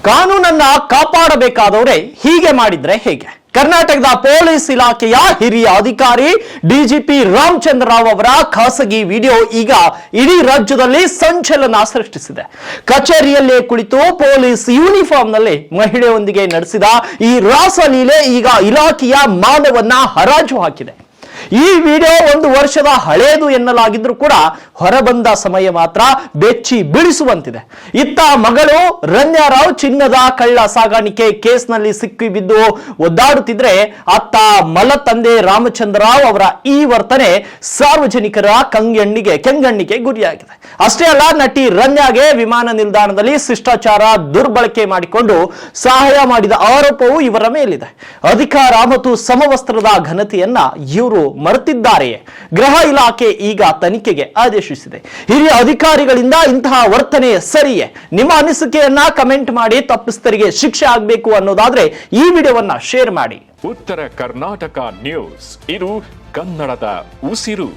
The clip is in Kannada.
ಕಾನೂನನ್ನ ಕಾಪಾಡಬೇಕಾದವರೇ ಹೀಗೆ ಮಾಡಿದ್ರೆ ಹೇಗೆ? ಕರ್ನಾಟಕದ ಪೊಲೀಸ್ ಇಲಾಖೆಯ ಹಿರಿಯ ಅಧಿಕಾರಿ ಡಿಜಿಪಿ ರಾಮಚಂದ್ರ ರಾವ್ ಅವರ ಖಾಸಗಿ ವಿಡಿಯೋ ಈಗ ಇಡೀ ರಾಜ್ಯದಲ್ಲಿ ಸಂಚಲನ ಸೃಷ್ಟಿಸಿದೆ. ಕಚೇರಿಯಲ್ಲೇ ಕುಳಿತು ಪೊಲೀಸ್ ಯೂನಿಫಾರ್ಮ್ ನಲ್ಲಿ ಮಹಿಳೆಯೊಂದಿಗೆ ನಡೆಸಿದ ಈ ರಾಸಲೀಲೆ ಈಗ ಇಲಾಖೆಯ ಮಾನವನ್ನ ಹರಾಜು ಹಾಕಿದೆ. ಈ ವಿಡಿಯೋ 1 ವರ್ಷದ ಹಳೇದು ಎನ್ನಲಾಗಿದ್ರೂ ಕೂಡ ಹೊರಬಂದ ಸಮಯ ಮಾತ್ರ ಬೆಚ್ಚಿ ಬೀಳಿಸುವಂತಿದೆ. ಇತ್ತ ಮಗಳು ರಮ್ಯಾರಾವ್ ಚಿನ್ನದ ಕಳ್ಳ ಸಾಗಾಣಿಕೆ ಕೇಸ್ನಲ್ಲಿ ಸಿಕ್ಕಿ ಬಿದ್ದು ಒದ್ದಾಡುತ್ತಿದ್ರೆ, ಅತ್ತ ಮಲ ತಂದೆ ರಾಮಚಂದ್ರ ರಾವ್ ಅವರ ಈ ವರ್ತನೆ ಸಾರ್ವಜನಿಕರ ಕೆಂಗಣ್ಣಿಗೆ ಗುರಿಯಾಗಿದೆ. ಅಷ್ಟೇ ಅಲ್ಲ, ನಟಿ ರಮ್ಯಾಗೆ ವಿಮಾನ ನಿಲ್ದಾಣದಲ್ಲಿ ಶಿಷ್ಟಾಚಾರ ದುರ್ಬಳಕೆ ಮಾಡಿಕೊಂಡು ಸಹಾಯ ಮಾಡಿದ ಆರೋಪವೂ ಇವರ ಮೇಲಿದೆ. ಅಧಿಕಾರ ಮತ್ತು ಸಮವಸ್ತ್ರದ ಘನತೆಯನ್ನ ಇವರು ಮರೆತಿದ್ದಾರೆಯೇ? ಗೃಹ ಇಲಾಖೆ ಈಗ ತನಿಖೆಗೆ ಆದೇಶಿಸಿದೆ. ಹಿರಿಯ ಅಧಿಕಾರಿಗಳಿಂದ ಇಂತಹ ವರ್ತನೆ ಸರಿಯೇ? ನಿಮ್ಮ ಅನಿಸಿಕೆಯನ್ನ ಕಮೆಂಟ್ ಮಾಡಿ. ತಪ್ಪಿಸ್ಥರಿಗೆ ಶಿಕ್ಷೆ ಆಗಬೇಕು ಅನ್ನೋದಾದ್ರೆ ಈ ವಿಡಿಯೋವನ್ನ ಶೇರ್ ಮಾಡಿ. ಉತ್ತರ ಕರ್ನಾಟಕ ನ್ಯೂಸ್, ಇದು ಕನ್ನಡದ ಉಸಿರು.